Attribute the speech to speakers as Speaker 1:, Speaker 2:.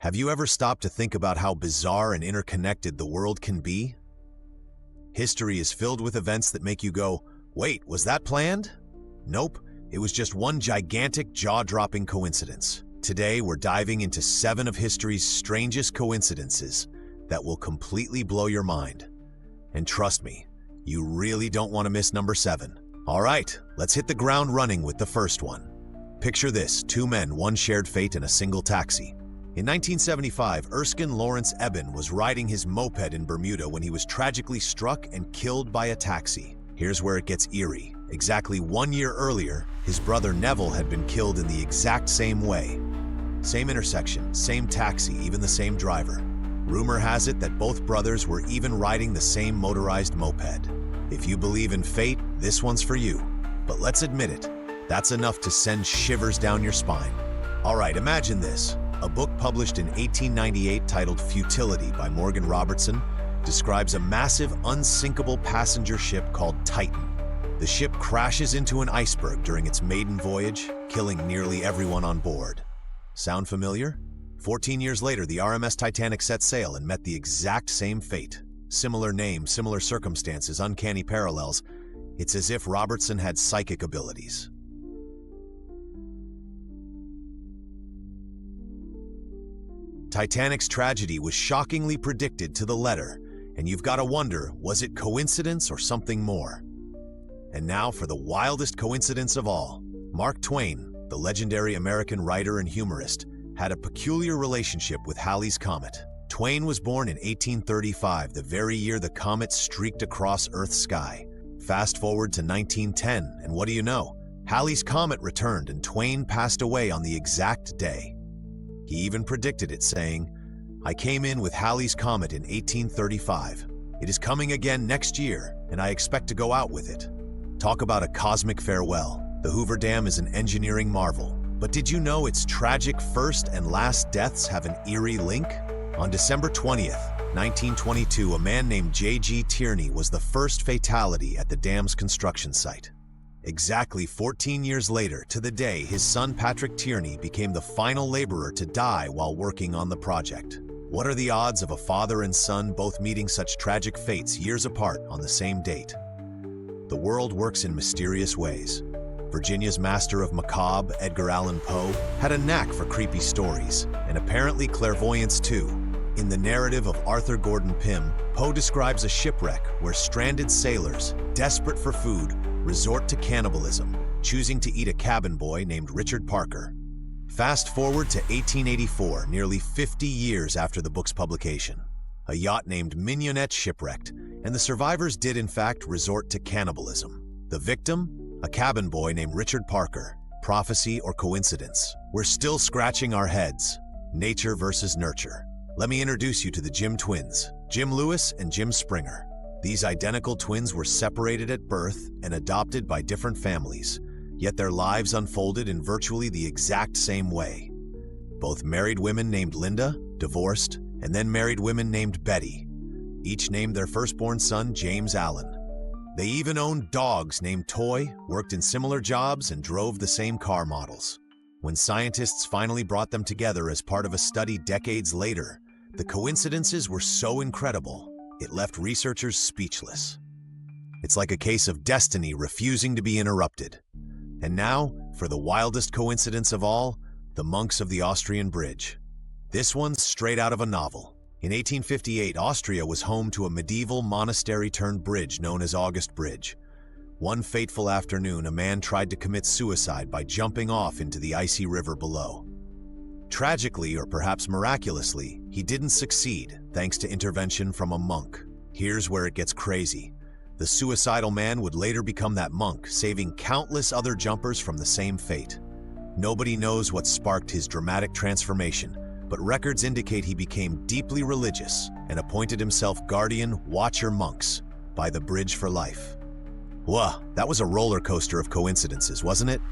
Speaker 1: Have you ever stopped to think about how bizarre and interconnected the world can be? History is filled with events that make you go, wait, was that planned? Nope, it was just one gigantic, jaw-dropping coincidence. Today, we're diving into 7 of history's strangest coincidences that will completely blow your mind. And trust me, you really don't want to miss number 7. All right, let's hit the ground running with the first one. Picture this: 2 men, one shared fate in a single taxi. In 1975, Erskine Lawrence Eben was riding his moped in Bermuda when he was tragically struck and killed by a taxi. Here's where it gets eerie. Exactly 1 year earlier, his brother Neville had been killed in the exact same way. Same intersection, same taxi, even the same driver. Rumor has it that both brothers were even riding the same motorized moped. If you believe in fate, this one's for you. But let's admit it, that's enough to send shivers down your spine. All right, imagine this. A book published in 1898 titled Futility by Morgan Robertson describes a massive, unsinkable passenger ship called Titan. The ship crashes into an iceberg during its maiden voyage, killing nearly everyone on board. Sound familiar? 14 years later, the RMS Titanic set sail and met the exact same fate. Similar name, similar circumstances, uncanny parallels. It's as if Robertson had psychic abilities. Titanic's tragedy was shockingly predicted to the letter, and you've got to wonder, was it coincidence or something more? And now for the wildest coincidence of all. Mark Twain, the legendary American writer and humorist, had a peculiar relationship with Halley's Comet. Twain was born in 1835, the very year the comet streaked across Earth's sky. Fast forward to 1910, and what do you know? Halley's Comet returned and Twain passed away on the exact day. He even predicted it, saying, "I came in with Halley's Comet in 1835. It is coming again next year, and I expect to go out with it." Talk about a cosmic farewell. The Hoover Dam is an engineering marvel. But did you know its tragic first and last deaths have an eerie link? On December 20th, 1922, a man named J.G. Tierney was the first fatality at the dam's construction site. Exactly 14 years later, to the day, his son Patrick Tierney became the final laborer to die while working on the project. What are the odds of a father and son both meeting such tragic fates years apart on the same date? The world works in mysterious ways. Virginia's master of macabre, Edgar Allan Poe, had a knack for creepy stories, and apparently clairvoyance too. In the narrative of Arthur Gordon Pym, Poe describes a shipwreck where stranded sailors, desperate for food, resort to cannibalism, choosing to eat a cabin boy named Richard Parker. Fast forward to 1884, nearly 50 years after the book's publication. A yacht named Mignonette shipwrecked, and the survivors did in fact resort to cannibalism. The victim? A cabin boy named Richard Parker. Prophecy or coincidence? We're still scratching our heads. Nature versus nurture. Let me introduce you to the Jim twins, Jim Lewis and Jim Springer. These identical twins were separated at birth and adopted by different families, yet their lives unfolded in virtually the exact same way. Both married women named Linda, divorced, and then married women named Betty. Each named their firstborn son James Allen. They even owned dogs named Toy, worked in similar jobs, and drove the same car models. When scientists finally brought them together as part of a study decades later, the coincidences were so incredible, it left researchers speechless. It's like a case of destiny refusing to be interrupted. And now, for the wildest coincidence of all, the monks of the Austrian Bridge. This one's straight out of a novel. In 1858, Austria was home to a medieval monastery-turned-bridge known as August Bridge. One fateful afternoon, a man tried to commit suicide by jumping off into the icy river below. Tragically, or perhaps miraculously, he didn't succeed, thanks to intervention from a monk. Here's where it gets crazy. The suicidal man would later become that monk, saving countless other jumpers from the same fate. Nobody knows what sparked his dramatic transformation, but records indicate he became deeply religious and appointed himself guardian watcher monks by the bridge for life. Whoa, that was a roller coaster of coincidences, wasn't it?